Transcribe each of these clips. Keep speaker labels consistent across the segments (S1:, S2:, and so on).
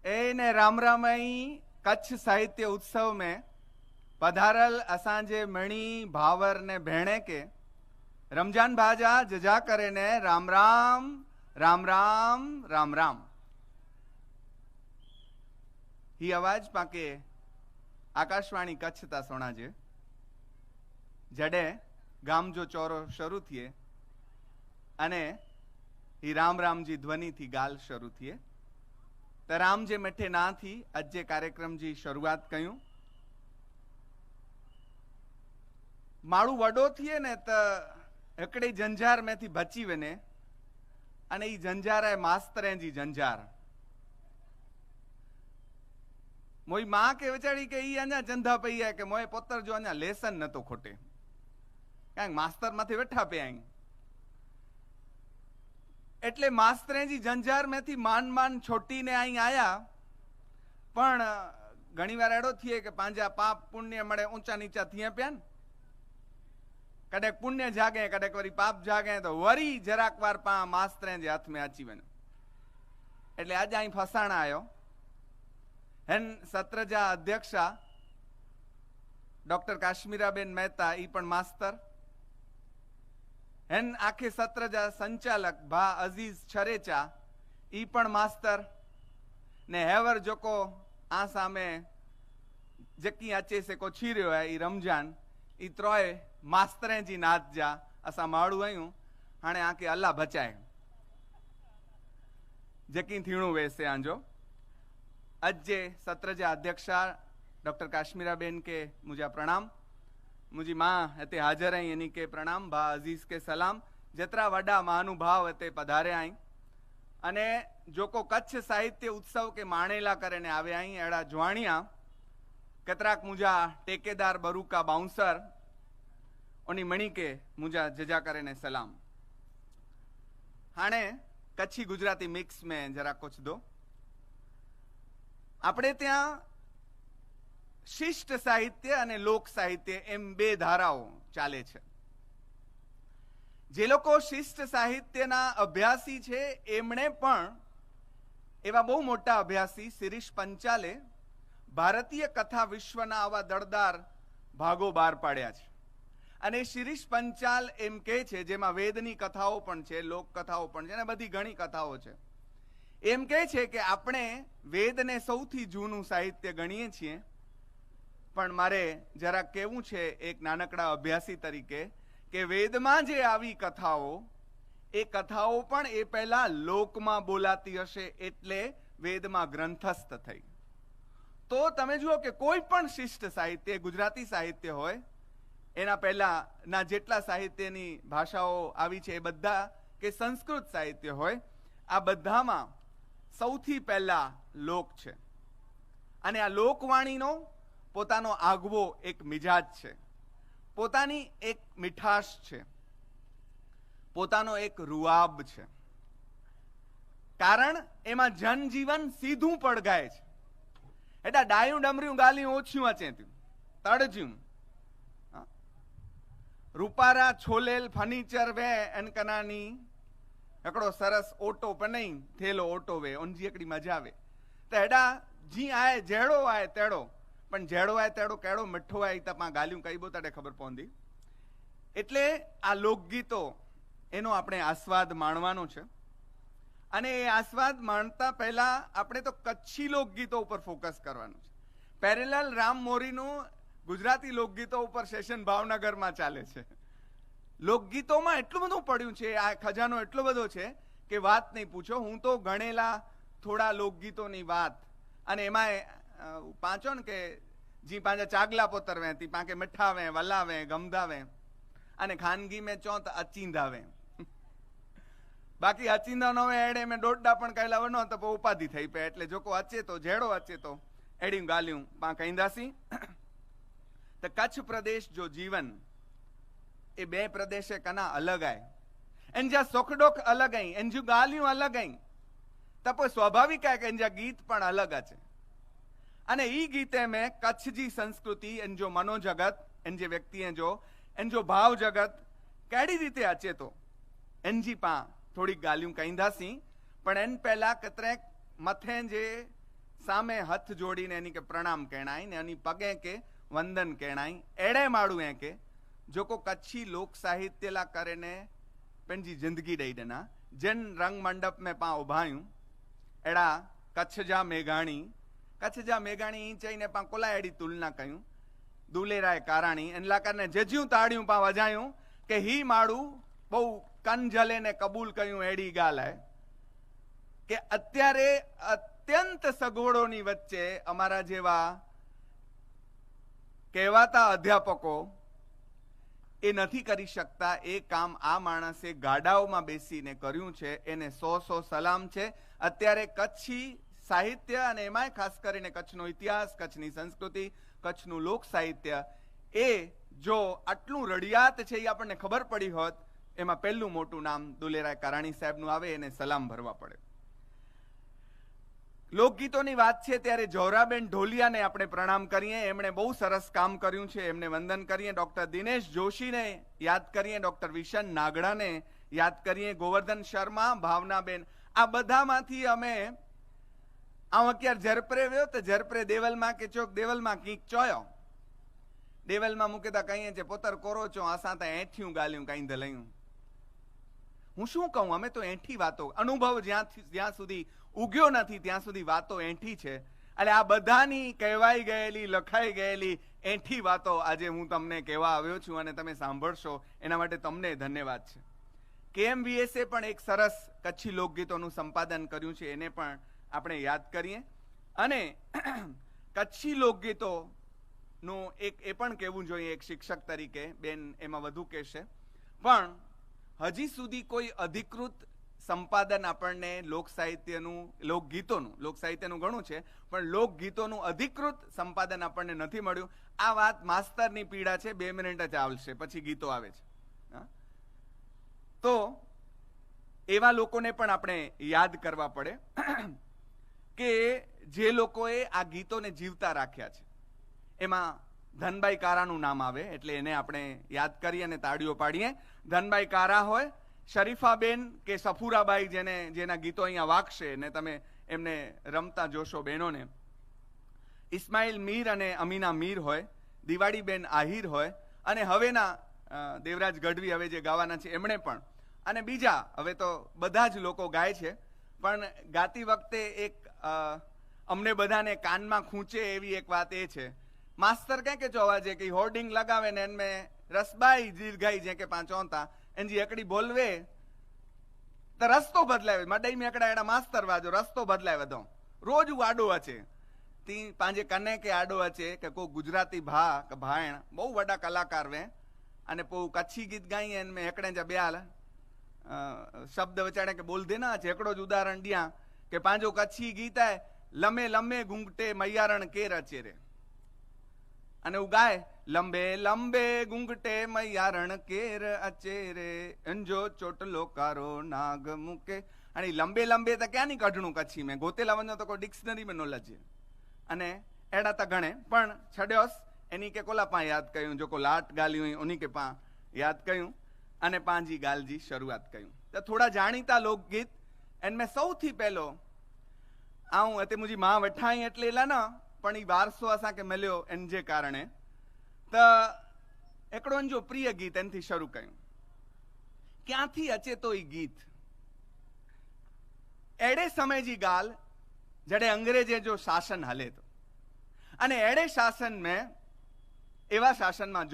S1: ने राम रामई कच्छ साहित्य उत्सव में पधारल असांजे मणि भावर ने भेणे के रमजान भाजा जजा करे ने राम राम राम राम राम राम। ही आवाज पाके आकाशवाणी कच्छ ता सोणाजे जडे गाम जो चौरो शुरू थिए अने ही राम राम जी ध्वनि थी गाल शुरू थिए त राम जे मिठे ना थी अज जे कार्यक्रम जी शुरुआत कयूं। माण्हू वडो थिए ने त हिकड़े जंजार में थी बची वने अने ई जंजार है मास्तरें जी जंजार। मोई मां के विचारी के ई अञा चंदा पई है कि मोए पुत्र जो अञा लेसन न तो खोटे क्या मास्तर माथे वेठा पे आई एटले मास्तरें जी जंजार में थी मान मान छोटी ने आई आया पण घणी वार एड़ो थिए कि पांजा पाप पुण्य मळे ऊंचा नीचा थिए प्यान कदे पुण्य जागे कदे वरी पाप जागे तो वरी जराक वार पा मास्तरें जे हाथ में अची वने एटले आज आई फसाणा आयो हेन सत्र जा अध्यक्षा डॉक्टर काश्मीराबेन मेहता ई पण मास्तर हेन आखे सत्र जा संचालक भा अजीज छरेचा ई पण मास्तर ने हेवर जोको आ सामे जकी अचे से को छीर्यो है ई रमजान ई त्रोय मास्तरें जी नात जा असा माड़ू आयूं हाणे आके अल्लाह बचाए जकी थीणू वेसे आंजो अजे सत्र जा अध्यक्षा डॉक्टर काश्मीराबेन के मुझा प्रणाम मुझी मां हते हाजर आई यानी के प्रणाम भा अजीज के सलाम जतरा वडा महानुभाव हते पधारे आई अने जो को कच्छ साहित्य उत्सव के माणेला करे ने आवे आई एड़ा जुआणिया कतराक मुझा टेकेदार बरूका बाउंसर उनी मणि के मुझा जजा करे ने सलाम। हाणे कच्छी गुजराती मिक्स में जरा कुछ दो આપણે ત્યાં શિષ્ટ સાહિત્ય અને લોક સાહિત્ય એમ બે ધારાઓ ચાલે છે। જે લોકો શિષ્ટ સાહિત્યના અભ્યાસી છે એમણે પણ એવા બહુ મોટા અભ્યાસી શિરીષ પંચાલે ભારતીય કથા વિશ્વના આવા દળદાર ભાગો બહાર પાડ્યા છે અને શિરીષ પંચાલ એમ કહે છે જેમાં વેદની કથાઓ પણ છે લોક કથાઓ પણ છે અને બધી ઘણી કથાઓ છે એમ કહે છે કે આપણે વેદને સૌથી જૂનું સાહિત્ય ગણીએ છીએ પણ મારે જરા કહેવું છે એક નાનકડા અભ્યાસી તરીકે કે વેદમાં જે આવી કથાઓ એ કથાઓ પણ એ પહેલા લોકમાં બોલાતી હશે એટલે વેદમાં ગ્રંથસ્થ થઈ। તો તમે જુઓ કે કોઈ પણ શિષ્ટ સાહિત્ય ગુજરાતી સાહિત્ય હોય એના પહેલાના જેટલા સાહિત્યની ભાષાઓ આવી છે એ બધા કે સંસ્કૃત સાહિત્ય હોય આ બધામાં સૌથી પહેલા લોક છે અને આ લોકવાણીનો પોતાનો આગવો એક મિજાજ છે પોતાની એક મીઠાશ છે પોતાનો એક રૂઆબ છે કારણ એમાં જનજીવન સીધું પડગાય છે એટા ડાયું ડમર્યું ગાલ્યું ઓછું અચેત્યું તળજ્યું રૂપારા છોલેલ ફર્નિચર વે એનકનાની एकड़ो सरस ओटो पनई थेलो ओटो वे उनजी एकड़ी मजा आवे तो एडा जी आए जेड़ो आए तेड़ो पण जेड़ो आए तेड़ो केड़ो मिठो आए तपा गालियों कई बो तड़े खबर पौंदी एटले आ लोकगीतो एनो आपणे आस्वाद माणवानो छे अने ए आस्वाद माणता पहला आपणे तो कच्छी लोकगीतो पर फोकस करवानुं छे। पेरेलल राम मोरीनुं गुजराती लोकगीतो पर सेशन भावनगर में चाले छे। लोकगीतों में एटलुं बधुं पड्युं छे आ खजानो एटलो बधो छे के वात नहीं पूछो। हूँ तो गणेला थोड़ा लोकगीतों वात अने एमांय पांचो ने के जी पांचा चागला पोतरवे ती पाके मिठावे वलावे गमदावे अने खानगी में चो तो अचींदावे बाकी अचींदा नो एड़े में डोडा पण कहेला वनो तो उपाधि थई पे एटले जो को अचे तो जेड़ो अचे तो एड़ी गालियों पा कहींदासी। तो कच्छ प्रदेश जो जीवन ए बे प्रदेश कना अलग आए एन जा सोखडोख अलग आई एन जो गालियों अलग आई तब स्वाभाविक है कि एन जा गीत पण अलग अचे अने ई गीते में कच्छ जी संस्कृति एन जो मनोजगत एन जे व्यक्ति एन जो भाव जगत केड़ी रीते अचे तो एन जी पा थोड़ी गालियों कहींदासी पण एन पहला कतरेक मथे जे સામે હથ જોડીને એની કે પ્રણામ કહેણાય ને એની પગે કે વંદન કહેણાય એડે માડું એ કે જો કો કચ્છી लोक साहित्य ला करे ने पंहिंजी जिंदगी ॾेई ॾिना जिन रंग मंडप में पां उभायूं अहिड़ा कच्छ जा मेघाणी ई चईने पां कोला अहिड़ी तुलना कयूं दुलेराय काराणी इन लाइ करे जजियूं ताड़ियूं पां वजायूं के ही माण्हू बहु कन जले ने कबूल कयूं अहिड़ी ॻाल्हि आहे કે અત્યારે અત્યંત સગવડોની વચ્ચે અમારા જેવા કહેવાતા અધ્યાપકો એ નથી કરી શકતા. એ કામ આ માણસે ગાડાઓમાં બેસીને કર્યું છે, એને 100 સલામ છે. અત્યારે કચ્છી સાહિત્ય અને એમાંય ખાસ કરીને કચ્છનો ઇતિહાસ, કચ્છની સંસ્કૃતિ, કચ્છનું લોક સાહિત્ય એ જો આટલું રડિયાત છે એ આપણને ખબર પડી હોત, એમાં પહેલું મોટું નામ દુલેરાય કારાણી સાહેબનું આવે, એને સલામ ભરવા પડે. લોકગીતોની વાત છે ત્યારે જોરાબેન ઢોલિયાને આપણે પ્રણામ કરીએ. એમણે બહુ સરસ કામ કર્યું છે, એમને વંદન કરીએ. ડોક્ટર દિનેશ જોશીને યાદ કરીએ, ડોક્ટર વિશન નાગડાને યાદ કરીએ, ગોવર્ધન શર્મા, ભાવનાબેન. આ બધામાંથી અમે અત્યારે ઝરપરે વ્યો તો ઝરપરે દેવલમાં કે ચોક દેવલમાં કીક ચોયો દેવલમાં મૂકેતા કહીએ છે પોતર કોરો છો આસા તા એઠિયું ગાલ્યું કઈ ધલયું. હું શું કહું, અમે તો એઠી વાતો, અનુભવ જ્યાં સુધી ઉગ્યો નથી ત્યાં સુધી વાતો એઠી છે. એટલે આ બધાની કહેવાઈ ગયેલી, લખાઈ ગયેલી એઠી વાતો આજે હું તમને કહેવા આવ્યો છું અને તમે સાંભળશો, એના માટે તમને ધન્યવાદ છે. KMVSએ પણ એક સરસ કચ્છી લોકગીતોનું સંપાદન કર્યું છે, એને પણ આપણે યાદ કરીએ. અને કચ્છી લોકગીતોનું એ પણ કહેવું જોઈએ એક શિક્ષક તરીકે, બેન એમાં વધુ કહેશે, પણ હજી સુધી કોઈ અધિકૃત સંપાદન આપણને લોક સાહિત્યનું ઘણું છે, પણ લોકગીતોનું અધિકૃત સંપાદન આપણને નથી મળ્યું. આ વાત માસ્તરની પીડા છે, 2 મિનિટ જ આવશે પછી ગીતો આવે છે. તો એવા લોકોને પણ આપણે યાદ કરવા પડે કે જે લોકોએ આ ગીતોને જીવતા રાખ્યા છે. એમાં ધનબાઈ કારાનું નામ આવે એટલે એને આપણે યાદ કરીએ અને તાળીઓ પાડીએ. ધનબાઈ કારા હોય, શરીફાબેન કે સફુરાબાઈ જેના ગીતો અહીંયા વાગશે ને તમે એમને રમતા જોશો બહેનોને, ઇસ્માઇલ મીર અને અમીના મીર હોય, દિવાળીબેન આહિર હોય, અને હવેના દેવરાજ ગઢવી હવે જે ગાવાના છે એમણે પણ, અને બીજા હવે તો બધા જ લોકો ગાય છે. પણ ગાતી વખતે એક અમને બધાને કાનમાં ખૂંચે એવી એક વાત એ છે, માસ્તર કઈ કે ચોવાજે કે હોર્ડિંગ લગાવે ને એનમે રસબાઈ દીર્ઘાઈ જે કે પાંચોતા એનજી એકડી બોલવે તો રસ્તો બદલાવે મડાઈ में एकड़ा एड़ा मास्तर वाजो रस्तो बदलाए वधो रोज आडो अचे ती पांजे कने के आडो अचे के को गुजराती भा के भाण बहु वडा कलाकार वे अने पो कच्छी गीत गाई एन में एकड़े जा ब्याल शब्द वचाड़े के बोल देना अचे एकड़ो ज उदाहरण दिया के पांजो कच्छी गीत है लमे लमे घूंघटे मैयारण के रचे रे અને ઉગાય લંબે લંબે ગુંગટે મૈયારણ કેર અચે રે અંજો ચોટલો કારો નાગ મુકે. અને લંબે લંબે તો ક્યાં ની કઢણું કચ્છી મેં ગોતેલા વંજો તો કોઈ ડિક્શનરી में નો લજે. અને એડા તો ગણે પણ છડ્યોસ એની કે કોલા પા યાદ કયું જો કો લાટ ગાલ્યું ઉની કે પા યાદ કયું અને પાંજી ગાલજી શરૂઆત કયું. તો થોડા જાણીતા લોકગીત એનમે સૌથી પહેલો આવું તે મુજી માં વઠાઈ એટલે એલા ના પણ એ વારસો અસાं કે મળ્યો એન जे કારણે त हिकिड़ो जो प्रिय गीत एनथी शरू कयूं. क्यांथी अचे तो ई गीत एड़े समय जी गाल जड़े अंग्रेजे जो शासन हले तो अने एड़े शासन में एवा शासन में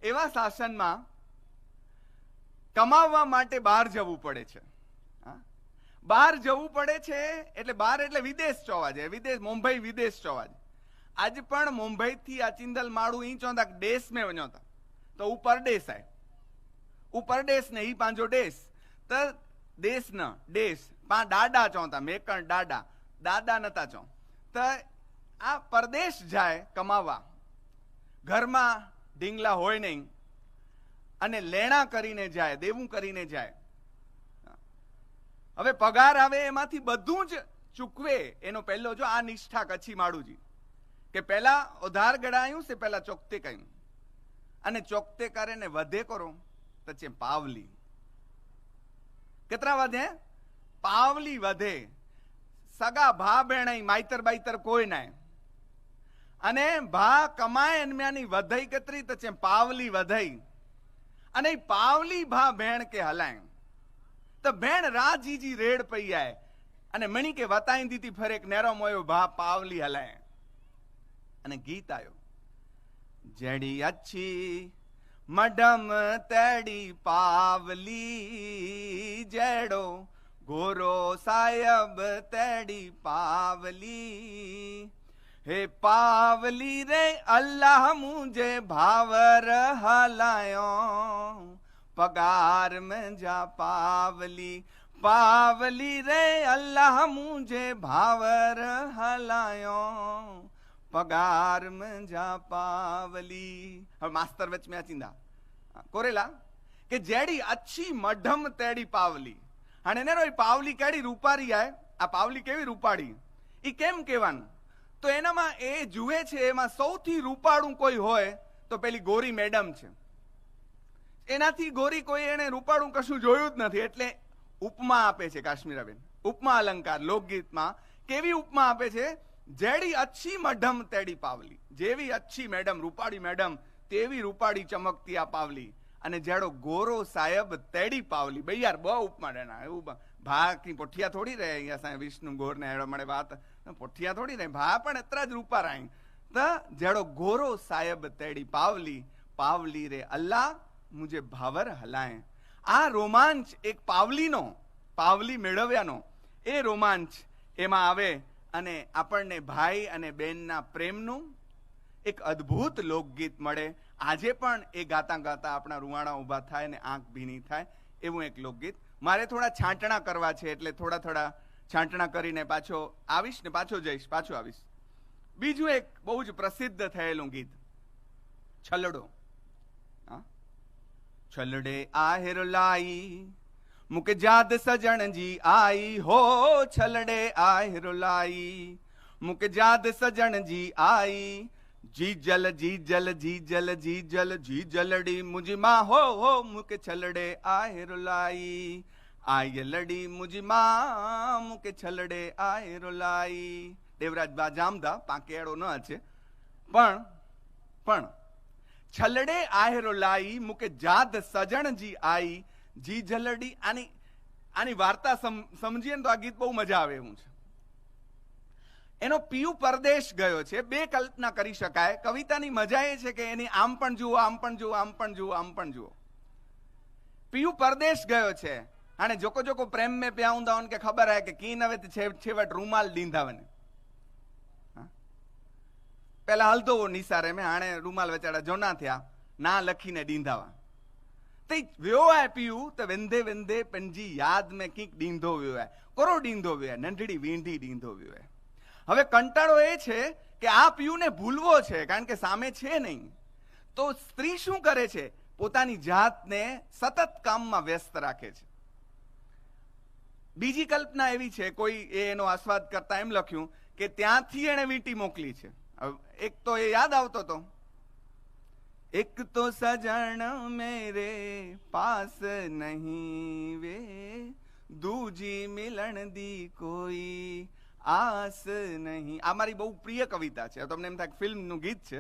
S1: एवा शासन में कमावा माटे बहार जवू पड़े छे. બહાર જવું પડે છે એટલે બહાર એટલે વિદેશ જોવા જાય, વિદેશ મુંબઈ વિદેશ જોવા જાય. આજ પણ મુંબઈ થી અચિંદલ માળું ઈ ચોંતા દેશ में वञो था तो ऊपर देश है, ऊपर देश ने ही पांजो देश तो देश न देश पा डाडा चौथा मेकण डाडा दादा नता चौ तो आ परदेश जाए कमावा, घर में ढींगला होय नहीं अने लेणा करीने जाए, देवू करीने जाए. હવે પગાર આવે એમાંથી બધું જ ચૂકવે એનો પહેલો જો આ નિષ્ઠા કચ્છી માળુજી કે પહેલા ઉધાર ગળાયું સે પહેલા ચોકતે કહ્યું અને ચોકતે કરે ને વધે કરો તો છે પાવલી કેટલા વધે પાવલી વધે સગા ભા બેણાઈ માઈતર બાઈતર કોઈ નાય અને ભા કમાય એની વધઈ કતરી તો છે પાવલી વધઈ અને પાવલી ભા ભેણ કે હલાય તો ભેણ રાજીજી રેડ પઈ આય અને મણી કે વતાઈ દીધી ફરે એક નેરો મોયો ભા પાવલી હલાય અને ગીત આયો જેડી અચ્છી મડમ તેડી પાવલી જેડો ગોરો સાયબ તેડી પાવલી હે પાવલી રે અલ્લાહ મુझे ભાવર હલાયો પગાર में जा पावली पावली रे अल्लाह मुझे भावर हलायो पगार में जा पावली। હવે માસ્તર વચ में अचिंदा कोरेला કે જેડી અચ્છી મઢમ તેડી પાવલી અને નેરો એ પાવલી કેડી રૂપારી આય આ પાવલી કેવી રૂપાડી ઈ કેમ કહેવાનું તો એનામાં એ જુએ છે એમાં સૌથી રૂપાળું કોઈ હોય તો પેલી ગોરી મેડમ છે એનાથી ગોરી કોઈ એને રૂપાળું કશું જોયું જ નથી એટલે ઉપમા આપે છે કાશ્મીરાબેન ઉપમા અલંકાર લોકગીતમાં કેવી ઉપમા આપે છે જેડી અચ્છી મઢમ તેડી પાવલી જેવી અચ્છી મેડમ રૂપાળી મેડમ તેવી રૂપાળી ચમકતી આ પાવલી અને જેડો ગોરો સાહેબ તેડી પાવલી ભાઈ યાર બહુ ઉપમા દેના એવું ભા કી પોઠિયા થોડી રહે અહીંયા સાહેબ વિષ્ણુ ગોર ને એડો મળે વાત પોઠિયા થોડી રહે ભા પણ એતરા જ રૂપા રાઈ તો જેડો ગોરો સાહેબ તેડી પાવલી પાવલી રે અલ્લાહ મુझे ભાવર હલાય આ રોમાંચ એક પાવલી મેળવ્યાનો એ રોમાંચ એમાં આવે અને આપણને ભાઈ અને બહેનના પ્રેમનું એક અદ્ભુત લોકગીત મળે આજે પણ એ ગાતા ગાતા આપણા રૂવાણા ઊભા થાય ને આંખ ભીની થાય એવું એક લોકગીત મારે થોડા છાંટણા કરવા છે એટલે થોડા છાંટણા કરીને પાછો આવીશ ને પાછો આવીશ બીજું એક બહુ જ પ્રસિદ્ધ થયેલું ગીત છલડો છલડે આહિર લાઈ મુકે જાદ સજણ જી આઈ હો છલડે આહિર લાઈ મુકે જાદ સજણ જી આઈ जी जल जी जल जी जल जी जल जी जलड़ी मुझी माँ हो मुके छलड़े आहिर लाई आय लड़ी मुझी माँ मुके छलड़े आहिर लाई देवराज बा जामदा पाकेड़ो न छे पण छलड़े आहिर लाई मुके जाद सजण जी आई जी जलड़ी आनी वार्ता समझीए तो आ गीत बहु मजा आवे एवुं छे એનો પીયુ પરદેશ ગયો છે બે કલ્પના કરી શકાય કવિતાની મજા એ છે કે એની આમ પણ જુઓ આમ પણ જુઓ આમ પણ જુઓ આમ પણ જુઓ પીયુ પરદેશ ગયો છે અને જોકો જોકો પ્રેમ में प्याऊंदा उनके खबर है कि कीन હવે છેવટ રૂમાલ દીંધાવને પેલા હલતો નિસારે में हाणे રૂમાल વેચાડા જોના થયા ના લખીને દીંધાવા તે વ્યો है પીયુ તો વેંધે વેંધે पंजी याद में कीक દીંધો વ્યો है કોરો દીંધો વ્યો है નંઢડી વીંઢી દીંધો વ્યો है હવે કંટાળો એ છે કે આ પીયુને ભૂલવો છે કારણ કે સામે છે નહીં તો સ્ત્રી શું કરે છે પોતાની જાતને સતત કામમાં વ્યસ્ત રાખે છે બીજી કલ્પના એવી છે કોઈ એનો આસ્વાદ કરતા એમ લખ્યું કે ત્યાંથી એણે વીંટી મોકલી છે એક તો એ યાદ આવતો તો એક તો સજણ મેરે પાસ નહીં વે દૂજી મિલણ દી કોઈ આસ નહીં આ મારી બહુ પ્રિય કવિતા છે તમને એમ થાય ફિલ્મનું ગીત છે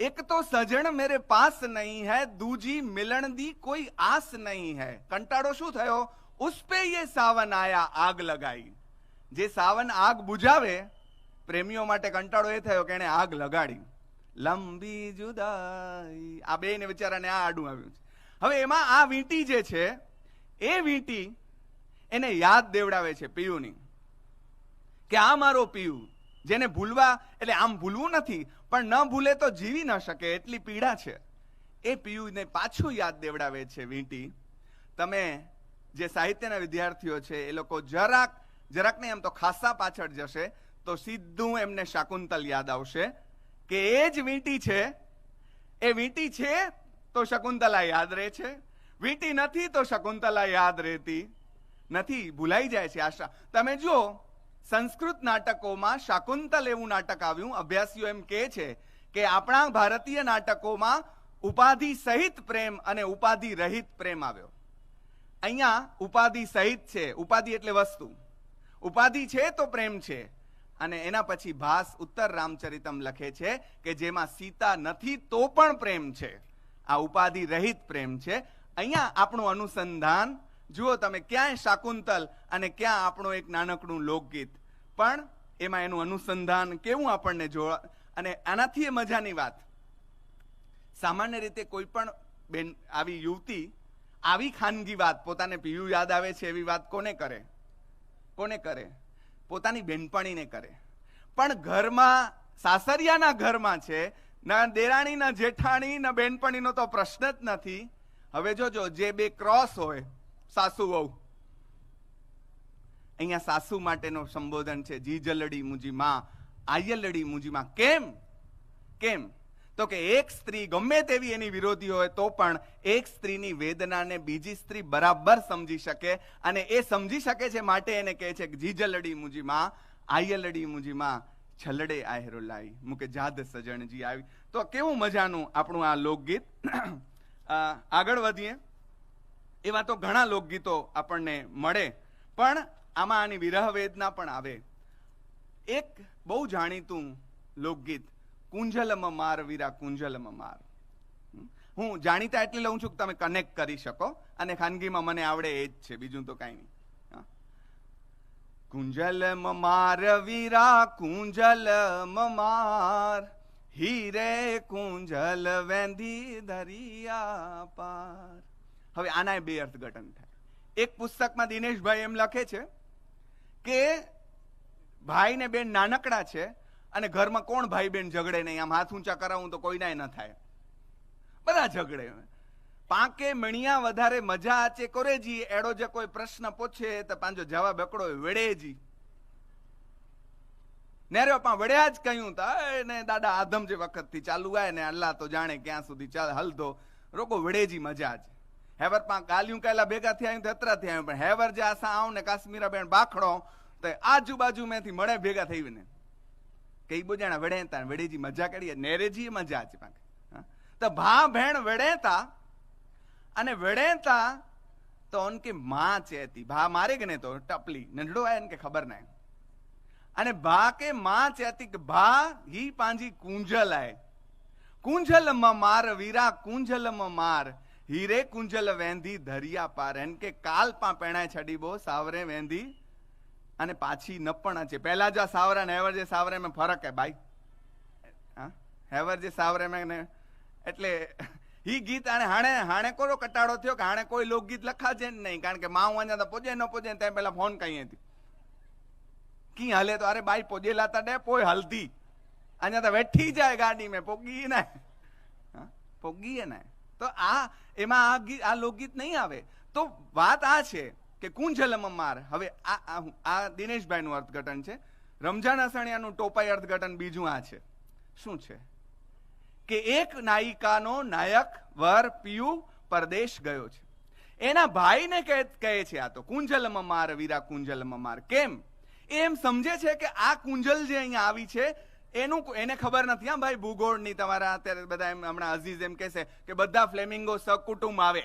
S1: એક તો સજણ મેરે પાસ નહીં હૈ દૂજી મિલણ દી કોઈ આસ નહીં હૈ કંટાળો શું થયો ઉસ પે યે સાવન આયા આગ લગાઈ જે સાવન આગ બુઝાવે પ્રેમીઓ માટે કંટાળો એ થયો કે એને આગ લગાડી લંબી જુદાઈ આ બે ને વિચારાને આ આડું આવ્યું છે હવે એમાં આ વીંટી જે છે એ વીંટી એને યાદ દેવડાવે છે પીયુની કે આ મારો પીયુ જેને ભૂલવા એટલે આમ ભૂલવું નથી પણ ન ભૂલે તો જીવી ન શકે એટલી પીડા છે એ પીયુને પાછું યાદ દેવડાવે છે વીંટી તમે જે સાહિત્યના વિદ્યાર્થીઓ છે એ લોકો જરાક નહીં એમ તો ખાસા પાછળ જશે તો સીધું એમને શાકુંતલ યાદ આવશે કે એ જ વીંટી છે એ વીંટી છે તો શકુંતલા યાદ રહે છે વીંટી નથી તો શકુંતલા યાદ રહેતી નથી ભૂલાઈ જાય છે આશા તમે જુઓ સંસ્કૃત નાટકોમાં શાકુંતલ એવું નાટક આવ્યું અભ્યાસીઓ એમ કહે છે કે આપણા ભારતીય નાટકોમાં ઉપાધિ સહિત પ્રેમ અને ઉપાધિ રહિત પ્રેમ આવ્યો અહીંયા ઉપાધિ સહિત છે ઉપાધિ એટલે વસ્તુ ઉપાધિ છે તો પ્રેમ છે. અને એના પછી ભાસ ઉત્તર રામચરિતમ લખે છે કે જેમાં સીતા નથી તો પણ પ્રેમ છે. આ ઉપાધિ રહિત પ્રેમ છે. અહીંયા આપણું અનુસંધાન જુઓ તમે, ક્યાંય શાકુંતલ અને ક્યાં આપણું એક નાનકડું લોકગીત, પણ એમાં એનું અનુસંધાન કેવું આપણને જોવા. અને આનાથી એ મજાની વાત, સામાન્ય રીતે કોઈ પણ બેન આવી યુવતી આવી ખાનગી વાત, પોતાને પિયુ યાદ આવે છે એવી વાત કોને કરે? કોને કરે? પોતાની બેનપણીને કરે. પણ ઘરમાં, સાસરિયાના ઘરમાં છે, ના દેરાણી ના જેઠાણી ના બેનપણીનો તો પ્રશ્ન જ નથી. હવે જોજો, જે બે ક્રોસ હોય, સાસુ વહુ, અહીંયા સાસુ માટેનો સંબોધન છે જીજલડી મુજી માં, આયલડી મુજી માં. કેમ? કેમ? તો કે એક સ્ત્રી ગમે તેવી એની વિરોધી હોય તો પણ એક સ્ત્રીની વેદનાને બીજી સ્ત્રી બરાબર સમજી શકે, અને એ સમજી શકે છે માટે એને કહે છે કે જીજલડી મુજી માં, આયલડી મુજી માં, છલડે આહેરો લાઈ મુકે જાદ સજણજી આવી. તો કેવું મજાનું આપણું આ લોકગીત. આગળ વધીએ. એવા તો ઘણા લોકગીતો આપણને મળે, પણ આમાં આની વિરહ વેદના પણ આવે. એક બહુ જાણીતું લોકગીત, કુંજલમ માર વીરા કુંજલમ માર. હું જાણીતા એટલે લઉં છું કે તમે કનેક્ટ કરી શકો, અને ખાનગીમાં મને આવડે એ જ છે, બીજું તો કઈ નહીં. કુંજલમ માર વીરા કુંજલમ માર, હીરે કુંજલ વેંધી દરિયા પાર. હવે આના બે અર્થઘટન થાય. એક પુસ્તકમાં દિનેશભાઈ એમ લખે છે કે ભાઈ ને બેન નાનકડા છે, અને ઘરમાં કોણ ભાઈ બેન ઝઘડે નહીં? આમ હાથ ઊંચા કરાવું તો કોઈના ન થાય, બધા ઝઘડે. પાંકે મણિયા વધારે મજા આચે કોરેજી, એડો જે કોઈ પ્રશ્ન પૂછે તો પાંજો જવાબ એકડો વેડેજી. નેરે પા વડ્યા જ કહ્યું તા ને દાદા આધમ જે વખત થી ચાલુ આય ને અલ્લાહ તો જાણે ક્યાં સુધી ચાલ હલતો રોકો વડેજી મજા જ. હેવર પા ગાલ્યું કહેલા ભેગા થયા તો અતરા થયા, પણ હેવર જે આસા આવ ને કાશ્મીરા બેન બાખડો તો આજુબાજુ મેથી મળે ભેગા થઈ ને કઈ બોજાણા વડેતા વડેજી મજા કરીએ, નેરેજી મજા છે પાંકે. તો ભા ભેણ વડેતા, અને વડેતા તો ઉનકી માં ચેતી, ભા મારે કે ને તો ટપલી નંढड़ो आए इनके खबर नहीं, અને ભા કે માં ચેતી કે ભા ही પાંજી કુંજલ આય, કુંજલ માર વીરા કુંજલ માર, હીરે કુંજલ વેંધી ધરિયા પાર. એન કે કાલ પા પેણાય છડી બો સાવરે વેંધી, અને પાછી નપણ છે. પહેલા જો સાવરા ને હેવર જે સાવરે में ફરક હે ભાઈ. હેવર જે સાવરે में ને એટલે ही ગીત આને હાણે કોરો કટાડો થયો કે હાણે કોઈ લોકગીત લખાજે નહીં, કારણ કે માં અહીંયા તો પોજે ન પોજે ત્યાં પેલા ફોન કઈ હતી કી હાલે તો અરે બાઈ પોજે લાતા ડે પોય હલતી અહીંયા તો બેઠી જાય ગાડી में પોગી ના પોગીએ ના. તો આ એમાં આ લોકગીત નહીં આવે. તો વાત આ છે કે કુંજલમ માર. હવે આ દિનેશભાઈ નું અર્થઘટન છે. રમજાન અસણિયાનું ટોપાઈ અર્થઘટન બીજું આ છે. શું છે કે એક નાયિકાનો નાયક વર પિયુ પરદેશ ગયો છે, એના ભાઈને કહે છે આ તો કુંજલમ માર વીરા કુંજલમ માર. કેમ? એમ સમજે છે કે આ કુંજલ જે અહીંયા આવી છે એનું એને ખબર નથી. હા ભાઈ, ભૂગોળની તમારા અત્યારે બધા એમ હમણાં અઝીઝ એમ કહેશે કે બધા ફ્લેમિંગો સકુટુંબ આવે,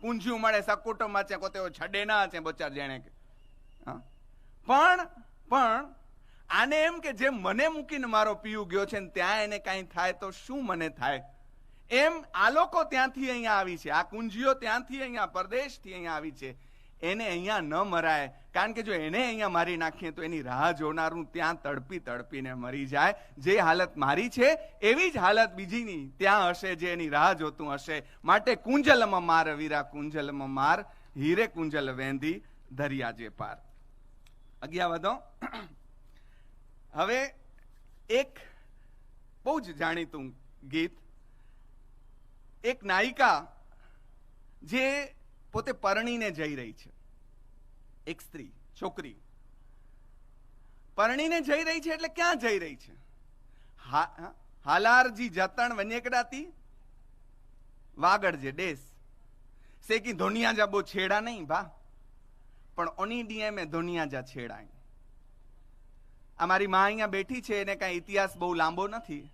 S1: કુંજ્યું મળે સકુટુંબમાં છે, કોતે છડે ના છે બચાર જેણે કે. પણ આને એમ કે જેમ મને મૂકીને મારો પિયુ ગયો છે ને ત્યાં એને કઈ થાય તો શું મને થાય, એમ આ લોકો ત્યાંથી અહીંયા આવી છે, આ કુંજીઓ ત્યાંથી અહીંયા પરદેશથી અહીંયા આવી છે. એને અહીંયા ન મરાય, કારણ કે જો એને અહીંયા મારી નાખીએ તો એની રાહ જોનારું ત્યાં તડપી તડપીને મરી જાય. જે હાલત મારી છે એવી જ હાલત બીજીની ત્યાં હશે જે એની રાહ જોતું હશે. માટે કુંજલમાં માર વીરા કુંજલમાં માર, હીરે કુંજલ વેંધી દરિયા જે પાર. અગિયા વધો. હવે એક બહુ જ જાણીતું ગીત, એક નાયિકા જે પોતે પરણીને જઈ રહી છે, એક સ્ત્રી છોકરી પરણીને જઈ રહી છે. એટલે ક્યાં જઈ રહી છે? હાલારજી જતણ વન્યકડાતી વાગડ જે દેશ સેકી ધોનિયા જા બહુ છેડા નહીં ભા, પણ ઓની ડીએ મેં ધોનિયા જા છેડાય. અમારી માં અહીંયા બેઠી છે, એને કઈ ઇતિહાસ બહુ લાંબો નથી,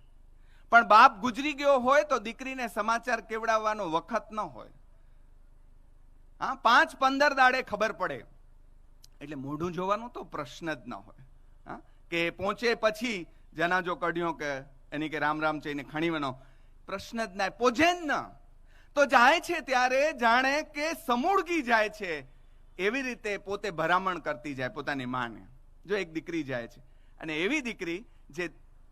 S1: પણ બાપ ગુજરી ગયો હોય તો દીકરીને સમાચાર કેવડાવવાનો વખત ન હોય. 5-15 દાડે ખબર પડે એટલે મોઢું જોવાનું તો પ્રશ્ન જ ન હોય. હા, કે પહોંચે પછી જનાજો કઢ્યો કે એની કે રામ રામ ચઈને ખણીવનો પ્રશ્ન જ ના. પોજે જ ન તો જાય છે ત્યારે જાણે કે સમૂળગી જાય છે એવી રીતે પોતે ભરામણ કરતી જાય પોતાની માને. જો એક દીકરી જાય છે અને એવી દીકરી જે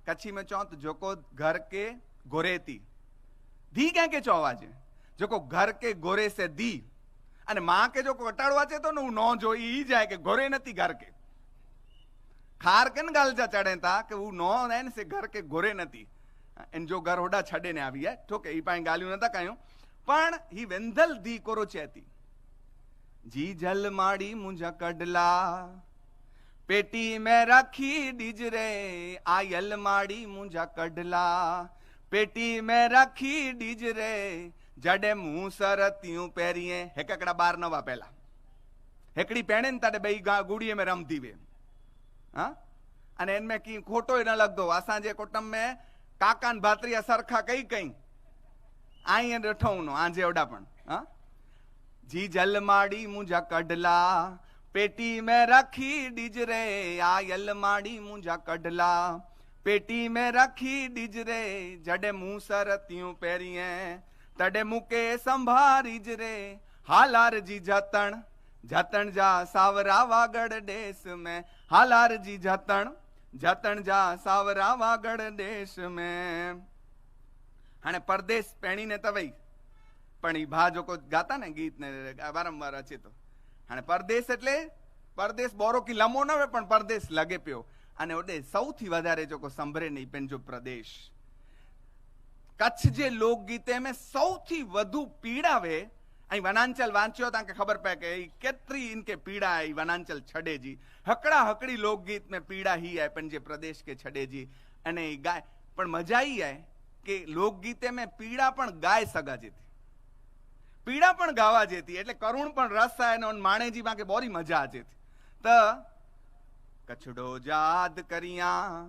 S1: કચ્છી મેં ચો તો જોકો ઘર કે ગોરેતી ધી ક્યાં કે ચોવાજે જોકો ઘર કે ગોરે સે ધી અને માં કે જો કટાડવા છે તો હું ન જોઈ ઈ જાય કે ગોરે નથી ઘર કે ખાર કે ને ગાલજા ચડે તા કે હું નો ને સે ઘર કે ગોરે નથી એન જો ઘર હોડા છડે ને આવી જાય ઠોકે ઈ પાસે ગાલ્યું નતા કયું પણ હી વેંધલ ધી કોરો ચેતી જી જલ માડી મુંજા કડલા પેટી મેં રાખી ડીજરે આયલ માડી મુંજા કડલા પેટી મેં રાખી ડીજરે જડે મું સરતિયું પહેરીએ હેકકડા 12 નવા પહેલા હેકડી પહેણે ને તાડે બે ગુડીએ મેં રમતી વે. હા, અને એન મેં કી ખોટો ન લગતો અસાંજે કોટમ મેં કાકા ને ભાત્રિયા સરખા કઈ કઈ આઈ રઠો નો આંજે ઓડા પણ. હા, જી જલ માડી મુંજા કડલા પેટી મેં રાખી ડીજરે આયલ માડી મુંજા કડલા પેટી મેં રાખી ડીજરે જડે મું સરતિયું પહેરીએ તડે મુકે સંભારી જ રે હાલારજી જતણ જતણ જા સાવરા વાગડ દેશ મેં હાલારજી જતણ જતણ જા સાવરા વાગડ દેશ મેં. હાણે પરદેશ પેણીને તવઈ પણ ઈ ભા જોકો ગાતા ને ગીત ને વારંવાર રચે તો હાણે પરદેશ એટલે પરદેશ બોરો કી લમો ન હોય પણ પરદેશ લગે પ્યો અને ઓડે સૌથી વધારે જોકો સંભરે નહીં પેન જો પ્રદેશ કચ્છ જે લોકગીતે મેં સૌથી વધુ પીડાવે અહીં વનાંચલ વાંચ્યો તાકે ખબર પડે કે કેટલી ઇનકે પીડા आई वनांचल छड़ेजी हकड़ा हकड़ी लोकगीत में पीड़ा ही है पंजे प्रदेश के छड़ेजी અને ગાય પણ મજા ઈ है કે લોકગીતે में પીડા પણ ગાય સગા જેતી પીડા પણ ગાવા જેતી એટલે કરુણ પણ રસ આય ને માણેજી માં કે બોરી મજા જેતી તો કછડો યાદ કરિયા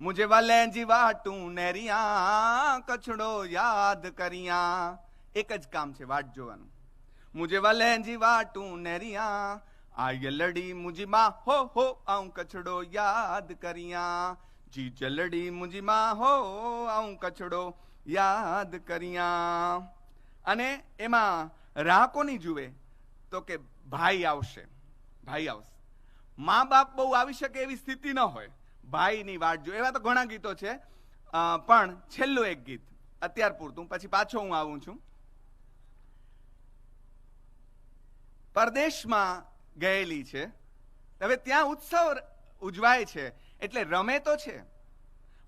S1: मुझे वाले जीवाटू नेरिया कछड़ो याद करिया एक ज काम छे वाट जोवानुं मुझे वाले जीवाटू नेरिया आय लड़ी मुझी माँ हो आऊं कछड़ो याद करिया जी जलड़ी मुझी माँ हो आऊं कछड़ो याद करिया. अने एमा राह कोनी जुए तो के भाई आवशे भाई आवशे माँ बाप बहु आवी शके एवी स्थिति न होय भाई ની વાટ જો એવા તો ઘણા ગીતો છે પણ છેલ્લું એક ગીત અત્યાર પૂરતું પછી પાછો હું આવું છું. પરદેશમાં ગયેલી છે હવે ત્યાં ઉત્સવ ઉજવાય છે એટલે રમે તો છે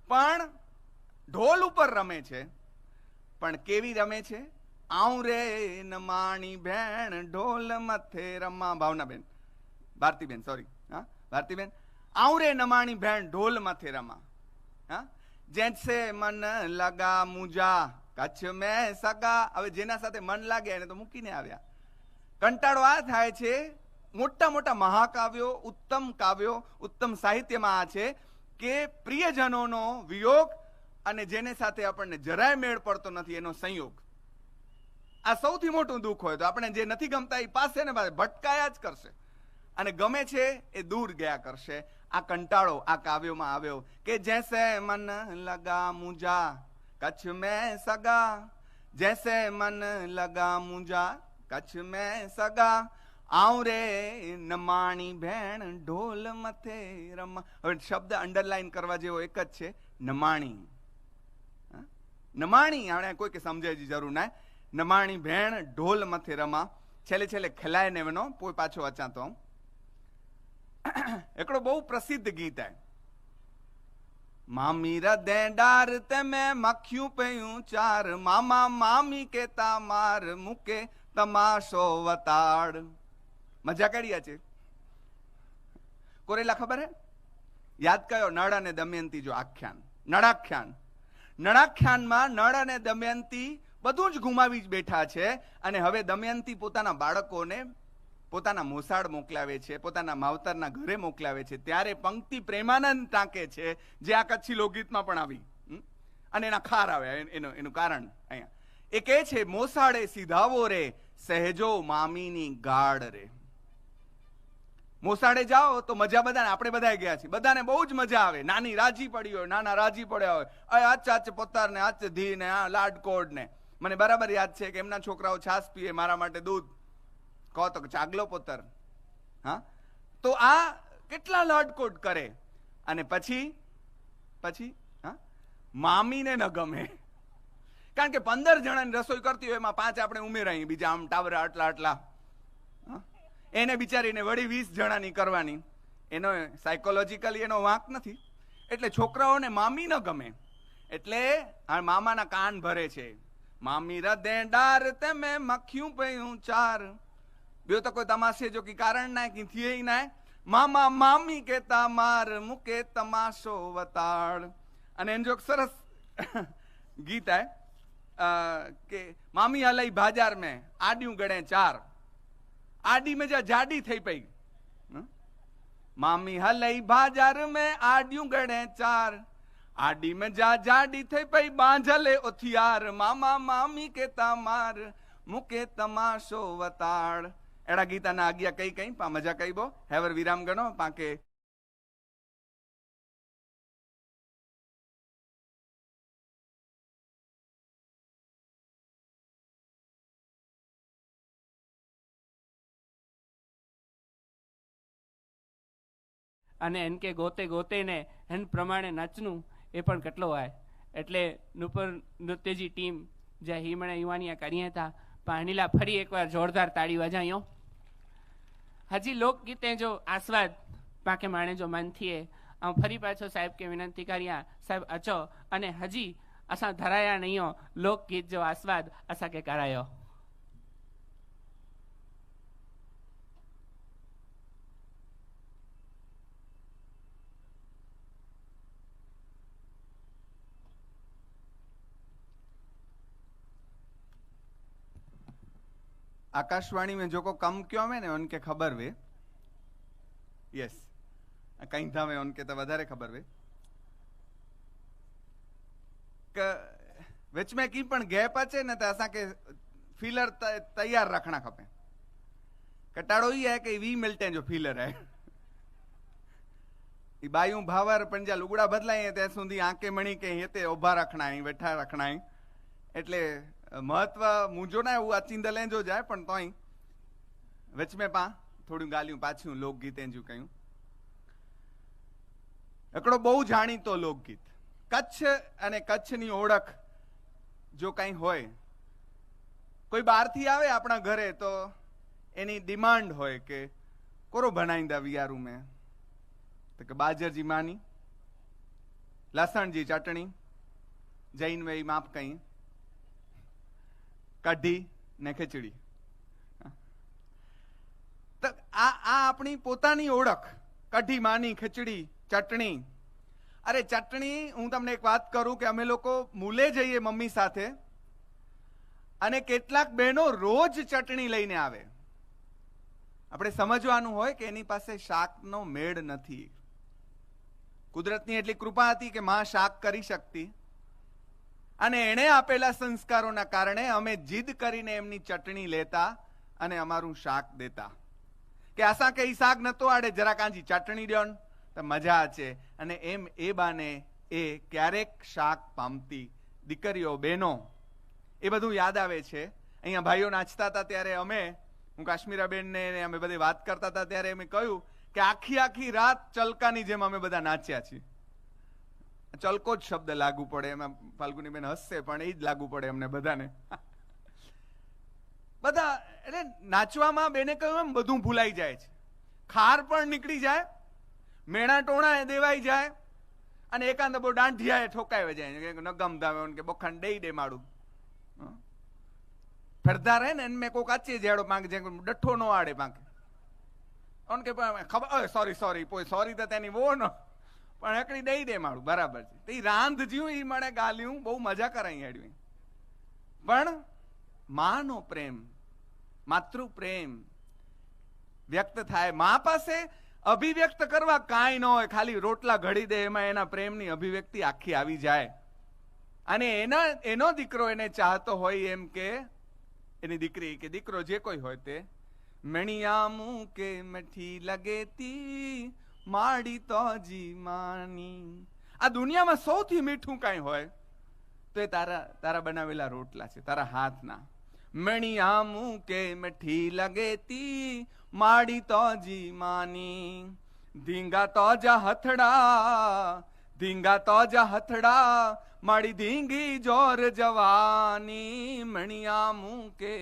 S1: પણ ઢોલ ઉપર રમે છે પણ કેવી રમે છે આઉં રે નમાણી ભેણ ઢોલ મથે રમા ભાવનાબેન ભારતીબેન સોરી હા ભારતીબેન आऊं रे नमाणी बहन ढोल माथे रमा. हाँ? जैसे मन लगा मुजा कच्छ में सगा. હવે જેના સાથે મન લાગે એને તો મૂકીને આવ્યા. કંટાળો આ થાય છે મોટા મોટા મહાકાવ્યો ઉત્તમ કાવ્યો ઉત્તમ સાહિત્યમાં આ છે કે પ્રિયજનોનો વિયોગ અને જેને સાથે આપણને જરાય મેળ પડતો નથી એનો સંયોગ આ સૌથી મોટું દુઃખ હોય તો આપણે જે નથી ગમતા એ પાસે ને ભટકાયા જ કરશે અને ગમે છે એ દૂર ગયા કરશે. આ કંટાળો આ કાવ્યોમાં આવ્યો કે જૈસે મન લગા મુજા કચ્છ में सगा जैसे मन लगा मुजा कच्छ में सगा आऊं रे नमाणी भेण ढोल मथे रमा. હવે શબ્દ અંડરલાઈન કરવા જેવો એક જ છે નમાણી. નમાણી આપણે કોઈ કે સમજાય જરૂર ના નમાણી ભેણ ઢોલ મથે રમા છેલ્લે છેલ્લે ખેલાય ને વનો પોઈ પાછો અચાતો एकड़ो बहु प्रसिद्ध गीत है मामी रदे डार ते मैं मखियूं पयूं चार मामा मामी के तामार मुके तमाशो वताड़. मजा करिया छे कोरेला खबर है याद कयो नळ अने दमयंती जो आख्यान नळाख्यान નળાખ્યાનમાં નળ અને દમયંતી બધું જ ગુમાવી જ બેઠા છે અને હવે દમયંતી પોતાના બાળકોને પોતાના મોસાળ મોકલાવે છે પોતાના માવતરના ઘરે મોકલાવે છે ત્યારે પંક્તિ પ્રેમાનંદ ટાંકે છે જે આ કચ્છી લોકગીતમાં પણ આવી અને એના ખાર આવે એનું કારણ અહીંયા એ કહે છે મોસાળે સીધાવો રે સહેજો મામીની ગાડ રે. મોસાળે જાઓ તો મજા બધાને, આપણે બધા ગયા છીએ, બધાને બહુ જ મજા આવે. નાની રાજી પડી હોય, નાના રાજી પડ્યા હોય, આચ પોતાર ને આચ ધી ને આ લાડકોડ ને. મને બરાબર યાદ છે કે એમના છોકરાઓ છાસ પીએ, મારા માટે દૂધ, કહો તો ચાગલો પોતર. હા, તો આ કેટલા લાડકોડ કરે. અને પછી હા, મામીને ન ગમે, કારણ કે 15 જણાની રસોઈ કરતી હોય, એમાં 5 આપણે ઉમેરાય, બીજા આમ ટાવરા આટલા. એને બિચારીને વળી 20 જણાની કરવાની. એનો સાયકોલોજીકલી એનો વાંક નથી. એટલે છોકરાઓને મામી ન ગમે, એટલે મામાના કાન ભરે છે. મામી રદે ડાર તમે મખ્યું પયું ચાર. બે તો કોઈ તમાશે જો કે કારણ ના કે થિયે ના. મામા મામી કેતા માર મુકે તમાશો વતાળ. અને એન જો સરસ ગીત હે કે મામી હલઈ બાजार में आडियूं गणे 4. आडी में जा जाडी થઈ પઈ. मामी हलई बाजार में आडियूं गणे 4. आडी में जा जाडी થઈ પઈ बांझले ओथियार. मामा मामी केता मार मुके तमाशो वताड़. एड़ा गीताना आज्ञा कई कई पा मजा कई बो हेवर विराम गणो पाके.
S2: અને એન કે ગોતે ગોતે ને એન પ્રમાણે નચનું એ પણ કેટલો હોય. એટલે નુપર નૃત્યજી ટીમ જે હિમણે યુવાનિયા કરીએ હતા પાણીલા ફરી એકવાર જોરદાર તાળી વજાયો. હજી લોકગીતે જો આસ્વાદ પાકે માણે જો મન થઈએ આમ ફરી પાછો સાહેબ કે વિનંતી કર્યા સાહેબ અચો અને હજી અસાं ધરાયા નહીં લોકગીત જો આસ્વાદ અસાं કે કરાયો.
S1: आकाशवाणी में जो को कम क्यों में ने उनके खबर वे. यस, कहीं था में उनके तो वधारे खबर वे कि विच में की पण गैप अचे न तो असा के फीलर तैयार रखना खपे. कटाड़ो ही है कि 20 मिनट जो फीलर है. बायूं भावर पंजा लुगड़ा बदलाए त्या सुधी आंके मणी के हेते उभा रखना है, बैठा रखना है. એટલે महत्व मुंजो ना वो अचींद लेंजो जाए पण तोय विच में पा थोड़ी गालियों पाछियों लोकगीतें जो कयूं. एकड़ो बहु जाणीतो लोकगीत कच्छ अने कच्छनी ओळख जो कई होय. कोई बहारथी आवे आपणा घरे तो एनी डिमांड होय के कोरो बनाईंदा वियारू में तो के बाजरजी मानी, लसणजी चटणी, जैन वे माप कई, कढ़ी ने खीचड़ी. तो आ अपनी पोतानी ओळख कढ़ी मानी खीचड़ी चटणी. अरे चटणी हूँ तमने एक बात करूं कि अमे लोको मूले जईए मम्मी साथे अने केटलाक बहनों रोज चटणी लईने आवे. આપણે સમજવાનું હોય કે એની પાસે શાકનો મેળ નથી. કુદરતની એટલી કૃપા હતી કે માં શાક કરી શકતી અને એણે આપેલા સંસ્કારોના કારણે અમે જીદ કરીને એમની ચટણી લેતા અને અમારું શાક દેતા કે આસા કે ઈ શાક નતો આડે જરા કાંજી ચટણી દ્યો તો મજા છે. અને એમ એ બાને એ ક્યારેક શાક પામતી દીકરીઓ બહેનો એ બધું યાદ આવે છે. અહીંયા ભાઈઓ નાચતા હતા ત્યારે અમે હું કાશ્મીરાબેન ને અમે બધી વાત કરતા હતા ત્યારે અમે કહ્યું કે આખી આખી રાત ચલકાની જેમ અમે બધા નાચ્યા છીએ. ચલકો જ શબ્દ લાગુ પડે એમાં ફાલ્ગુનીબેન હસશે પણ એ જ લાગુ પડે અમને બધાને. બધા એટલે નાચવામાં બેને કહ્યું એમ બધું ભૂલાઈ જાય છે. ખાર પણ નીકળી જાય, મેણા ટોણા દેવાઈ જાય અને એકાંત બહુ દાંઢિયા ઠોકાઈ જાય ન ગમતા કે બોખાને દઈ દે માડું. ફરતા રહે ને મેં કોઈ કાચી જેડો પાંક જે ડઠ્ઠો નો આડે પાંક કે ખબર સોરી સોરી સોરી તો તેની વો નો પણ એકડી દઈ દે મારું બરાબર છે. તે રાંધ જ્યું એ મને ગાલ્યું બહુ મજા કરાઈ હેડવી. પણ માનો પ્રેમ માતૃ પ્રેમ વ્યક્ત થાય મા પાસે અભિવ્યક્ત કરવા કાંઈ ન હોય, ખાલી રોટલા ઘડી દે એમાં એના પ્રેમની અભિવ્યક્તિ આખી આવી જાય. અને એનો દીકરો એને ચાહતો હોય એમ કે એની દીકરી કે દીકરો જે કોઈ હોય તે મણિયા મૂકે મઠી લગેતી માડી તો જી માની. આ દુનિયામાં સૌથી મીઠું કઈ હોય તો એ તારા બનાવેલા રોટલા છે, તારા હાથના. મણિયા મૂકે મઠી લગેતી માડી તો જી માની. ધીંગા તો જા હથડા, ધીંગા તો જા હથડા માડી ધીંગી જોર જવાની. મણિયા મૂકે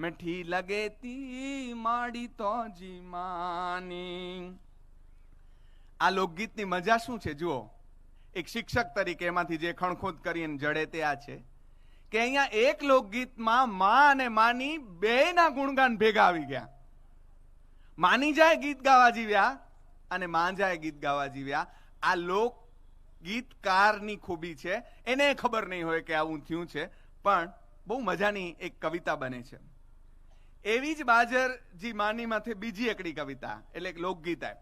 S1: મઠી લગેતી માડી તો જી માની. આ લોકગીતની મજા શું છે જુઓ. એક શિક્ષક તરીકે એમાંથી જે ખણખોદ કરીને જડે તે આ છે કે અહીંયા એક લોકગીતમાં માં અને માની બેયના ગુણગાન ભેગા આવી ગયા. માની જાય ગીત ગાવા જીવ્યા અને માં જાય ગીત ગાવા જીવ્યા. આ લોક ગીતકારની ખૂબી છે. એને ખબર નહીં હોય કે આવું થયું છે, પણ બહુ મજાની એક કવિતા બને છે. એવી જ બાજરજી માની માથે બીજી એકડી કવિતા એટલે એક લોકગીત આય.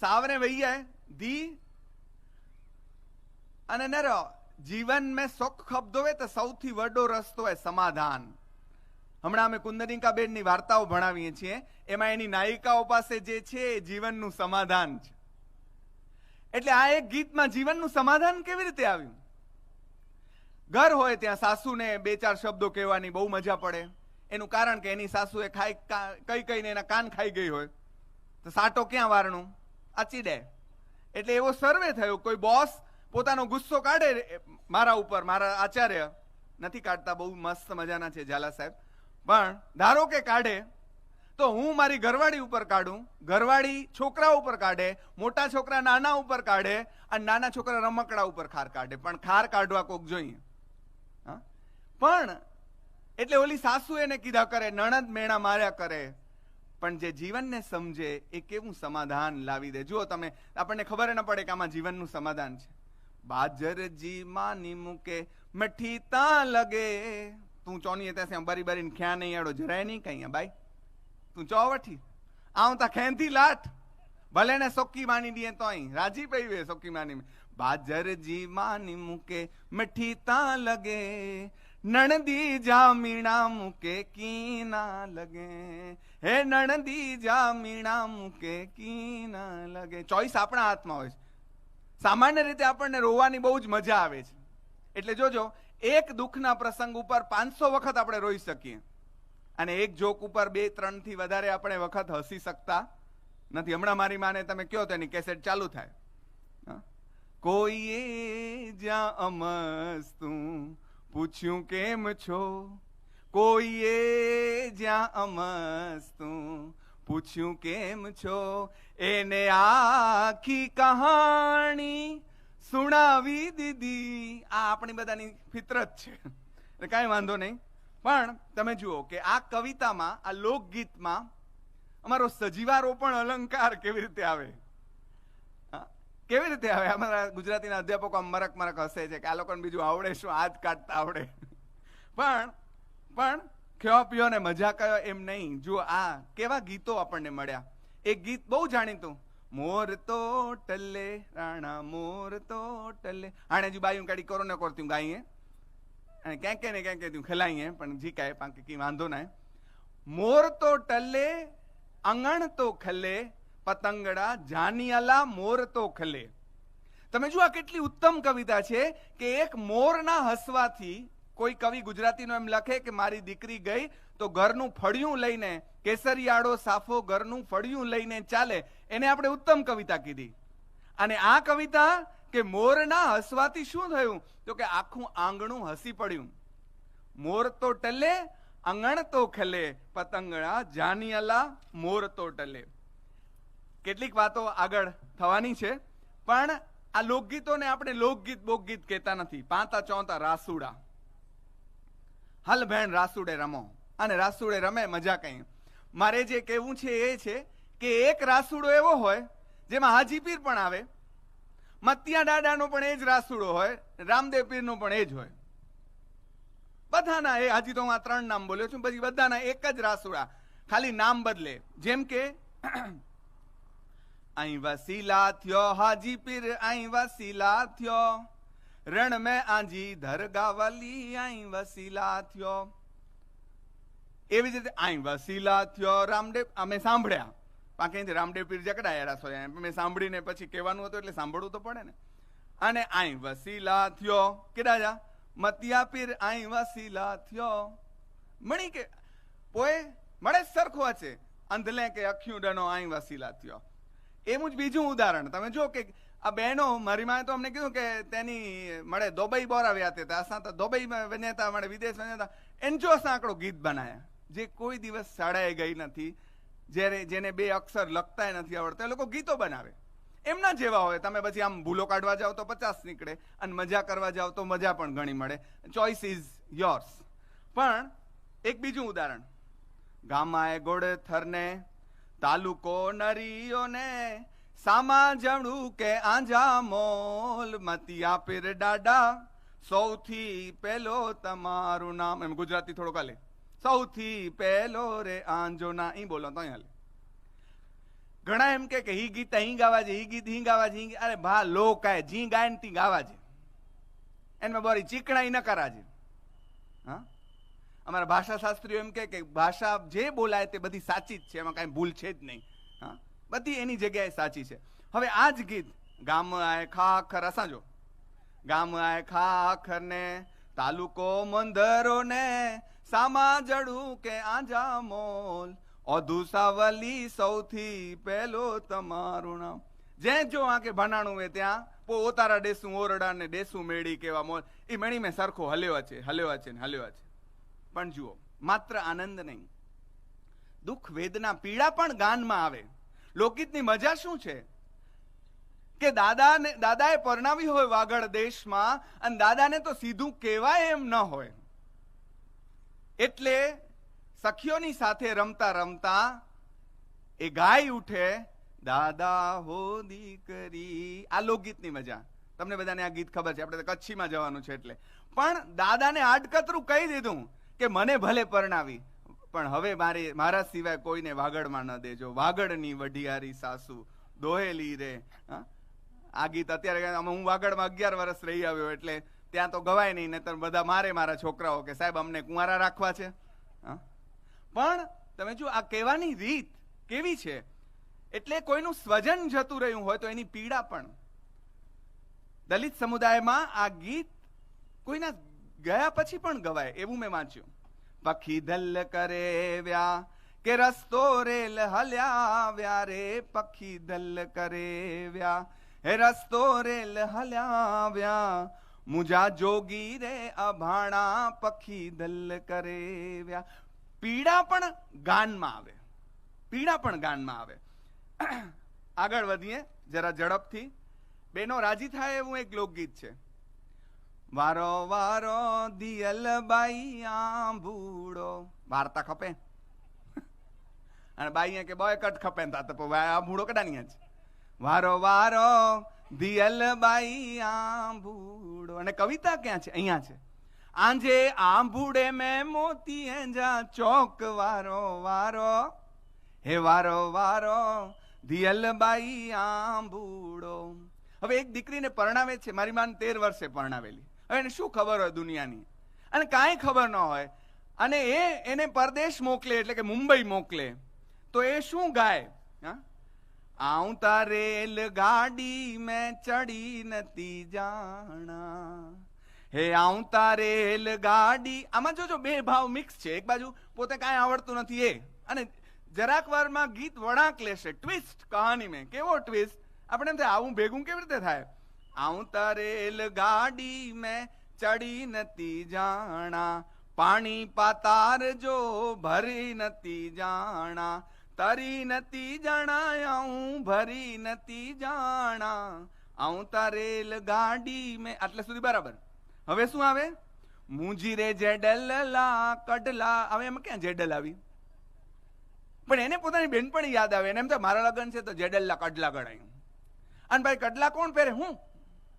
S1: સાવરે વૈયા ધી અને નરો જીવન મેં સુખ ખબ્દો હોય તો સૌથી વડો રસ્તો હોય સમાધાન. હમણાં અમે કુંદનિકા બેનની વાર્તાઓ ભણાવીએ છીએ, એમાં એની નાયિકાઓ પાસે જે છે એ જીવનનું સમાધાન છે. એટલે આ એક ગીતમાં જીવનનું સમાધાન કેવી રીતે આવ્યું? ઘર હોય ત્યાં સાસુને બે ચાર શબ્દો કહેવાની બહુ મજા પડે. એનું કારણ કે એની સાસુએ કઈ કઈને એના કાન ખાઈ ગઈ હોય તો સાટો ક્યાં વારણું આચી દે. એટલે એવો સર્વે થયો. કોઈ બોસ પોતાનો ગુસ્સો કાઢે મારા ઉપર, મારા આચાર્ય નથી કાઢતા, બહુ મસ્ત મજાના છે ઝાલા સાહેબ, પણ ધારો કે કાઢે તો હું મારી ઘરવાળી ઉપર કાઢું, ઘરવાળી છોકરા ઉપર કાઢે, મોટા છોકરા નાના ઉપર કાઢે અને નાના છોકરા રમકડા ઉપર ખાર કાઢે. પણ ખાર કાઢવા કોક જોઈએ. પણ એટલે ઓલી સાસુ એને કીધા કરે, નણંદ મેણા માર્યા કરે, પણ જે જીવનને સમજે એ કેવું સમાધાન લાવી દે. જુઓ તમે, આપણને ખબર ન પડે કે આમાં જીવનનું સમાધાન છે. બાજરજી માની મૂકે મઠી તા લગે. તું ચોની ત્યાં બારી બારીને ખ્યા નહીં આડો જરાય નહીં કઈ ભાઈ, તું ચોવઠી આવું તા ખેંથી લાટ ભલે ને સોકી માની દીએ તો અહીં રાજી પઈ વે સોકી માની. બાજરજી માની મૂકે મઠી તા લગે નણદી જામીણા મૂકે કી ના લગે. હે નણદી જામીણા મૂકે કી ના લગે. ચોઈસ આપણા હાથમાં હોય છે. સામાન્ય રીતે આપણને રોવાની બહુ જ મજા આવે છે. એટલે જોજો, એક દુઃખના પ્રસંગ ઉપર 500 વખત આપણે રોઈ શકીએ અને એક જોક ઉપર 2-3 થી વધારે આપણે વખત હસી શકતા નથી. હમણાં મારી માને તમે કહો તો એની કેસેટ ચાલુ થાય. કોઈએ જ્યાં અમસ્તું પૂછ્યું કેમ છો, કોઈએ જ્યાં અમસ્તું પૂછ્યું કેમ છો, એને આખી કહાણી સુણાવી દીધી. આ આપણી બધાની ફિતરત છે, એટલે કાંઈ વાંધો નહીં. પણ તમે જુઓ કે આ કવિતામાં, આ લોકગીતમાં અમારો સજીવારોપણ અલંકાર કેવી રીતે આવે, કેવી રીતે આવે. અમારા ગુજરાતીના અધ્યાપકો આમ મરક મરક હસે છે કે આ લોકોને બીજું આવડે શું, આ જ કાઢતા આવડે. પણ ખ્યો પીયો ને મજા કયો એમ નહીં. જુઓ આ કેવા ગીતો આપણને મળ્યા. એક ગીત બહુ જાણીતું, મોર તો ટલ્લે રાણા મોર તો ટલ્લે. આણે જી બાયું કાઢી કરો ને કરતી ગાઈએ અને ક્યાંક ને ક્યાંક તું ખેલાઈએ પણ જી કાય પાંકે કી વાંધો ના. મોર તો ટલ્લે અંગણ તો ખલે પતંગડા જાનિયાલા મોર તો ખલે. તમે જુઓ આ કેટલી ઉત્તમ કવિતા છે કે એક મોરના હસવાથી કોઈ કવિ ગુજરાતીનો એમ લખે કે મારી દીકરી ગઈ તો ઘરનું ફળિયું લઈને, કેસરિયાળો સાફો ઘરનું ફળિયું લઈને ચાલે, એને આપણે ઉત્તમ કવિતા કીધી. અને આ કવિતા કે મોરના હસવાથી શું થયું તો કે આખું આંગણું હસી પડ્યું. મોર તો ટલે અંગણ તો ખલે પતંગડા જાનિયાલા મોર તો ટલે. કેટલીક વાતો આગળ થવાની છે, પણ આ લોકગીતોને આપણે લોકગીત બોકગીત કહેતા નથી. પાંતા ચોંતા રાસુડા, હલ ભેણ રાસુડે રમો, અને રાસુડે રમે મજા કઈ. મારે જે કહેવું છે એ છે કે એક રાસુડો એવો હોય જેમાં હાજી પીર પણ આવે, મતિયા દાદાનો પણ એ જ રાસુડો હોય, રામદેવ પીરનો પણ એ જ હોય. બધાના એ, હજી તો હું આ 3 નામ બોલ્યો છું, પછી બધાના એક જ રાસુડા, ખાલી નામ બદલે. જેમ કે અહીં વસીલા થયો હાજી પીર, અહીં વસીલા થયો રણ મેં આજી ધરગાવલી, અહીં વસીલા થયો. એવી જ રીતે આઈ વસીલા થયો રામદેવ, અમે સાંભળ્યા પાકેથી રામદેવ પીર જકડાયા રાસો, મેં સાંભળીને પછી કહેવાનું હતું એટલે સાંભળવું તો પડે ને. અને આઈ વસીલા થયો કેડા જા મતિયા પીર આઈ વસીલા થયો મણી કે પોએ મળે સરખો છે અંધલે કે અખ્યું ડનો આઈ વસીલા થયો. એવું જ બીજું ઉદાહરણ તમે જો કે આ બહેનો મારી માએ તો અમને કીધું કે તેની મળે દુબઈ બોરાવ્યા હતા, અસાં તો દુબઈ વન્યા મળે વિદેશ વન્યા હતા, એનજો અસાં આકડો ગીત બનાયા જે કોઈ દિવસ શાળાએ ગઈ નથી, જેને 2 અક્ષર લખતા નથી આવડતા, એ લોકો ગીતો બનાવે. એમના જેવા હોય. તમે પછી આમ ભૂલો કાઢવા જાવ તો 50 નીકળે અને મજા કરવા જાવ તો મજા પણ ઘણી મળે. Choice is yours. પણ એક બીજું ઉદાહરણ, ગામાએ ગોળથરને તાલુકો નરીઓને સામા જમડું કે આંજા મોલ મતિયા પીર ડાડા સૌથી પહેલો તમારું નામ. એમ ગુજરાતી થોડો કાલે સૌથી પહેલો રે આંજો ના ઈ બોલો તો હાલે. ઘણા એમ કે હી ગીત અહીં ગાવા છે, હી ગીત અહીં ગાવા છે. અરે ભા લોક આય જી ગાય ને તી ગાવા છે, એમાં બોરી ચીકણાઈ ન કરા છે. હા, અમારા ભાષા શાસ્ત્રીઓ એમ કે ભાષા જે બોલાય તે બધી સાચી જ છે, એમાં કઈ ભૂલ છે જ નહીં. હા, બધી એની જગ્યાએ સાચી છે. હવે આ જ ગીત ગામ આય ખાખર અસાંજો ગામ આય ખાખર ને તાલુકો મંદરો ને સામા જડું કે આંજા મોલ ઓધુ સાવલી સૌથી પહેલો તમારું નામ. જે જો આ કે ભણાણું હોય ત્યાં પોતારા ડેસું ઓરડા ને ડેસું મેળી કેવા મોલ એ મેળી મેં સરખો હલ્યો છે હલ્યો છે ને હલ્યો છે. પણ જુઓ, માત્ર આનંદ નહીં, દુઃખ વેદના પીડા પણ ગાનમાં આવે. લોકગીતની મજા શું છે કે દાદાએ પરણાવી હોય વાગડ દેશમાં અને દાદાને તો સીધું કહેવાય એમ ન હોય, એટલે સખીઓની સાથે રમતા રમતા એ ગાય ઉઠે દાદા હો દીકરી. આ લોકગીતની મજા. તમને બધાને આ ગીત ખબર છે, આપણે તો કચ્છીમાં જવાનું છે એટલે. પણ દાદાને આડકતરું કહી દીધું કે મને ભલે પરણાવી પણ હવે મારા સિવાય કોઈને વાગડમાં ન દેજો, વાગડની વઢિયારી સાસુ દોહેલી રે. આ ગીત અત્યારે હું વાગડમાં 11 વર્ષ રહી આવ્યો એટલે ત્યાં તો ગવાય નહીં, નહીતર બધા મારા છોકરાઓ કે સાહેબ અમને કુંવારા રાખવા છે. પણ તમે જો આ કહેવાની રીત કેવી છે, એટલે કોઈનું સ્વજન જતું રહ્યું હોય તો એની પીડા પણ. દલિત સમુદાયમાં આ ગીત કોઈના ગયા પછી પણ ગવાય એવું મેં વાંચ્યું. પખી દલ કરે વ્યા કે રસ્તો રેલ હલ્યા વ્યા રે પખી દલ કરે વ્યા હે રસ્તો રેલ હલ્યા વ્યા મુજા જોગી રે અભાણા પખી દલ કરે વ્યા. પીડા પણ ગાનમાં આવે, પીડા પણ ગાનમાં આવે. આગળ વધીએ જરા ઝડપથી. બેનો રાજી થાય એવું એક લોકગીત છે. વારો વારો દિયલબાઈ આંબુડો. વાર્તા ખપે અને બાઈ કે બોય કટ ખપે તો આંબુડો કડાની છે. વારો વારો દિયલબાઈ આંબુડો. અને કવિતા ક્યાં છે? અહીંયા છે. આંજે આંબુડે મેં મોતી હેંજા ચોક વારો વારો હે વારો વારો દિયલબાઈ આંબુડો. હવે એક દીકરીને પરણાવે છે, મારી માન 13 વર્ષે પરણાવેલી. હવે એને શું ખબર હોય દુનિયાની, અને કાંઈ ખબર ન હોય, અને એને પરદેશ મોકલે એટલે કે મુંબઈ મોકલે તો એ શું ગાય? આઉં તા રેલ ગાડી મેં ચડી નથી જાણા હે આઉં તા રેલ ગાડી. આમાં જો 2 ભાવ મિક્સ છે. એક બાજુ પોતે કાંઈ આવડતું નથી એ, અને જરાક વારમાં ગીત વળાંક લેશે, ટ્વિસ્ટ કહાની મેં. કેવો ટ્વિસ્ટ! આપણે એમ થાય આવું ભેગું કેવી રીતે થાય? આઉં તા રેલ ગાડી મેં ચડી નથી જાણા પાણી પાતાર જો ભરી નથી જાણા તરી નથી જાણા આઉં ભરી નથી જાણા આઉં તા રેલ ગાડી મેં. આટલે સુધી બરાબર. હવે શું આવે? મુજી રે જેડલા કડલા. હવે એમાં ક્યાં જેડલ આવી? પણ એને પોતાની બેનપણી યાદ આવે. એને એમ થાય મારા લગ્ન છે તો જેડલા કડલા ગણાયું. અને ભાઈ કડલા કોણ પહેરે? હું.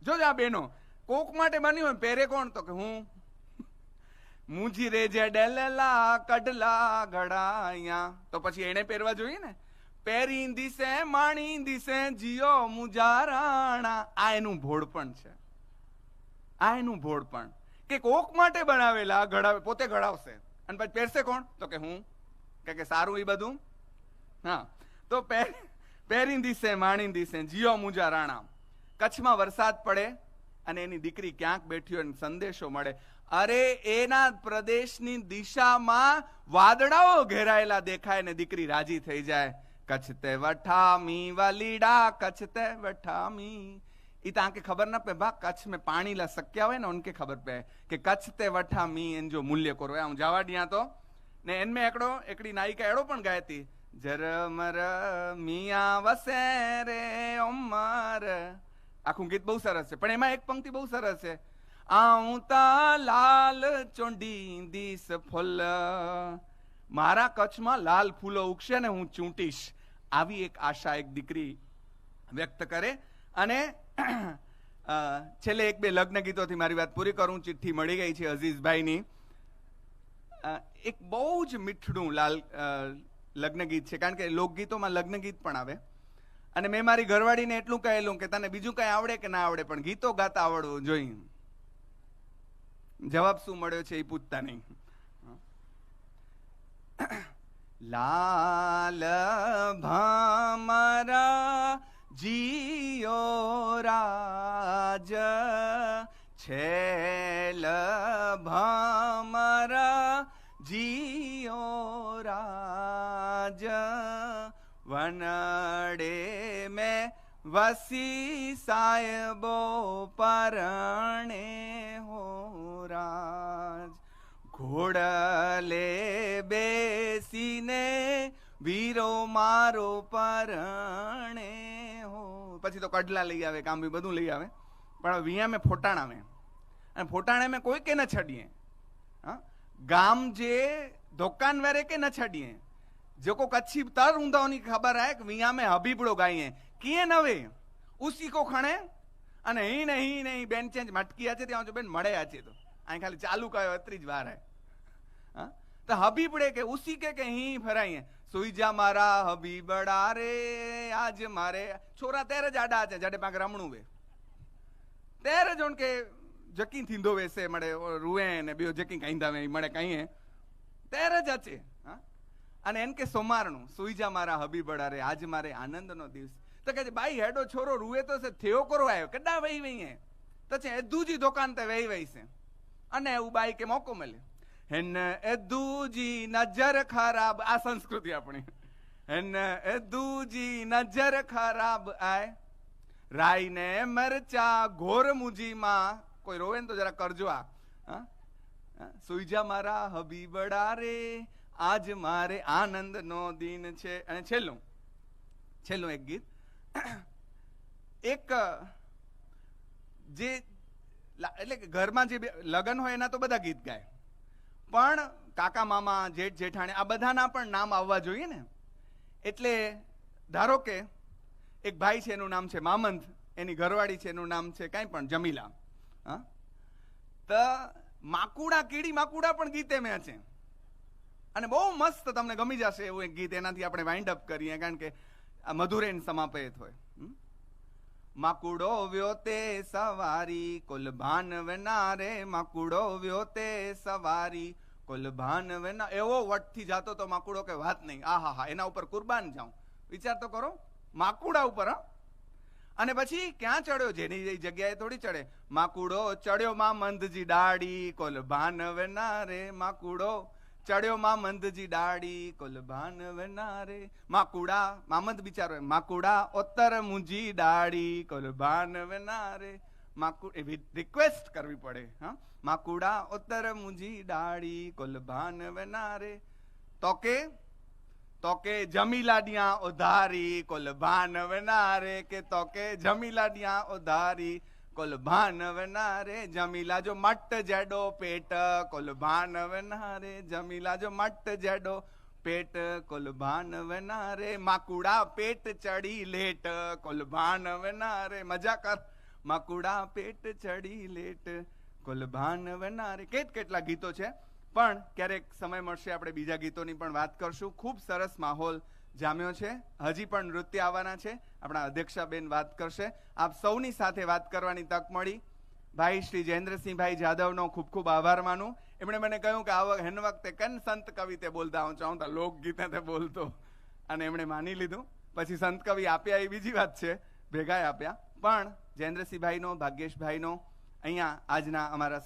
S1: જોજો આ બેનો કોક માટે બન્યું હોય, પહેરે કોણ? તો કે હું. મુજી રે જેડલા કડલા ગળાયા. તો પછી એને પહેરવા જોઈએ ને. પહેરી દિશે માણી દિશે જીઓ મુજારાણા. આ એનું ભોળપણ છે. આ એનું ભોળપણ કે કોક માટે બનાવેલા ઘડાવે, પોતે ઘડાવશે અને પછી પહેરશે કોણ? તો કે હું. કે સારું એ બધું. હા, તો પહેરી દીસે માણી દીસે જીઓ મુજા રાણા. કચ્છમાં વરસાદ પડે અને એની દીકરી ક્યાંક બેઠી હોય સંદેશો મળે, અરે એના પ્રદેશની દિશામાં વાદળાઓ ઘેરાયેલા દેખાય ને દીકરી રાજી થઈ જાય. કચ્છ તે વઠામી વલીડા, કચ્છ તે વઠામી. એ તાકે खबर न पे बा कच्छ में पानी ला सक्या हुए ना उनके खबर पे कि कच्छ ते वठा मी इन जो मूल्य करो हम जावा दिया तो ने इनमें एकड़ी नायिका एड़ो पण गाय थी, जरमर मिया वसे रे उमर. આખું ગીત બહુ સરસ છે, પણ એમાં એક પંક્તિ બહુ સરસ છે, આઉતા લાલ ચોંડી દીસ ફૂલ, મારા કચ્છમાં લાલ ફૂલો ઉગશે ને હું ચૂંટીશ. આવી એક આશા એક દીકરી વ્યક્ત કરે. અને છેલ્લે એક બે લગ્ન ગીતોથી મારી વાત પૂરી કરું. ચિઠ્ઠી મળી ગઈ છે અઝીઝભાઈની. એક બહુ જ મીઠડું લગ્ન ગીત છે, કારણ કે લોકગીતોમાં લગ્ન ગીત પણ આવે. અને મેં મારી ઘરવાળીને એટલું કહેલું કે તને બીજું કઈ આવડે કે ના આવડે, પણ ગીતો ગાતા આવડવું જોઈએ. જવાબ શું મળ્યો છે એ પૂછતા નહીં. લાલ ભામરા જીઓ રાજ, છેલ ભામરા જીઓ રાજ, વનડે में वसी सायबो परणे हो राज, घोड़ले बेसीने વીરો મારો પરણે હો. પછી તો કડલા લઈ આવે, કામ બી બધું લઈ આવે, પણ વિયા મેં ફોટાણ આવે. અને ફોટાણે મેં કોઈ કે ન છડીએ. ગામ જે દુકાન વેરે કે ન છડીએ. जो को कच्छी तर ऊंधा उन्हीं खबर है कि विया में हबीबड़ो गाइए किए नवे उसी को खणे अने ही नहीं बेन चेंज मटकी आचे त्या जो बेन मड़े आचे तो आई खाली चालू कयो अतरी ज वार है. हाँ तो हबीबड़े के उसी के ही फराइए, सुई जा मारा हबीबड़ा रे आज मारे छोरा तेरे जाडा आचे जाडे पाक रमणू वे तेरे जोन के जकी थींदो वेसे मड़े रुए ने बियो जकी कहिंदा वे मड़े कहिए तेरे ज आचे. અને એન કે સોમારણું સુઈ જા મારા હબીબડા રે આજ મારે આનંદનો દિવસ. તો કે બાઈ હેડો છોરો રૂએ તો છે થયો કરો આવ્યો કડા વહી વહી હે તો છે એદુજી દુકાન તે વહી વહી છે. અને એવું બાઈ કે મોકો મળે હેન એદુજી નજર ખરાબ, આ સંસ્કૃતિ આપણી. હેન એદુજી નજર ખરાબ આય રાઈ ને મરચા ઘોર મુજીમાં. કોઈ રોવે ને તો જરા કરજો આ. સુઈ જા મારા હબીબડા રે આજ મારે આનંદ નો દિન છે. અને છેલ્લું એક ગીત, એક જે એટલે કે ઘરમાં જે લગ્ન હોય એના તો બધા ગીત ગાય, પણ કાકા મામા જેઠ જેઠાણી આ બધાના પણ નામ આવવા જોઈએ ને. એટલે ધારો કે એક ભાઈ છે એનું નામ છે મામંત, એની ઘરવાળી છે એનું નામ છે કાંઈ પણ જમીલા. હા તો માકુડા કીડી માકુડા પણ ગીતે મેં છે. અને બહુ મસ્ત તમને ગમી જશે એવું એક ગીત. એનાથી આપણે વાઇન્ડ અપ કરીએ, કારણ કે મધુરેન સમાપયત હોય. માકુડો વ્યોતે સવારી કુલ ભાન વનારે, માકુડો વ્યોતે સવારી કુલ ભાન વના. એવો વટથી જાતો તો માકુડો કે વાત નહીં. આહા હા, એના ઉપર કુરબાન જાઉં. વિચાર તો કરો, માકુડા ઉપર. અને પછી ક્યાં ચડ્યો? જેની જગ્યાએ થોડી ચડે. માકુડો ચડ્યો માં મંદજી ડાડી કુલ ભાન વનારે, માકુડો ચડ્યો માં મંદજી ડાડી કુલ ભાન વનારે. માકુડા મામંદ બિચારો માકુડા ઉત્તર મુંજી ડાડી કુલ ભાન વનારે. એવી રિક્વેસ્ટ કરવી પડે. હા, માકુડા ઉત્તર મુંજી ડાડી કુલ ભાન વનારે. તો કે જમીલા ડિયા ઉધારી કુલ ભાન વનારે, કે તો કે જમીલા ડિયા ઉધારી કુલ ભાન વનારે. જમીલા જો મટ જેડો પેટ કુલ ભાન વનારે, જમીલા જો મટ જેડો પેટ કુલ ભાન વનારે. માકુડા પેટ ચડી લેટ કુલ ભાન વનારે. મજા કર. માકુડા પેટ ચડી લેટ કુલ ભાન વનારે. કેટલા ગીતો છે, પણ ક્યારેક સમય મળશે આપણે બીજા ગીતોની પણ વાત કરશું. ખૂબ સરસ માહોલ જામ્યો છે. હજી પણ નૃત્ય આવવાના છે. આપણા અધ્યક્ષાબેન વાત કરશે. આપ સૌની સાથે વાત કરવાની તક મળી. ભાઈ શ્રી જયેન્દ્રસિંહભાઈ જાદવનો ખૂબ ખૂબ આભાર માનું. એમણે મને કહ્યું કે આ હેન વખતે કન સંત કવિ તે બોલતા હું ચાહું તો લોકગીતે તે બોલતો, અને એમણે માની લીધું. પછી સંત કવિ આપ્યા એ બીજી વાત છે, ભેગા આપ્યા. પણ જયેન્દ્રસિંહભાઈનો, ભાગ્યેશભાઈનો, અહીંયા આજના અમારા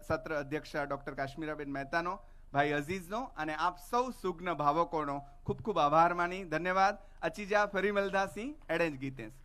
S1: સત્ર અધ્યક્ષ ડોક્ટર કાશ્મીરાબેન મહેતાનો, ભાઈ અઝીઝનો અને આપ સૌ સુગ્ન ભાવકોનો ખૂબ ખૂબ આભાર માની ધન્યવાદ. અચીજા ફરી મલદાસી એડેજ ગીતેશ.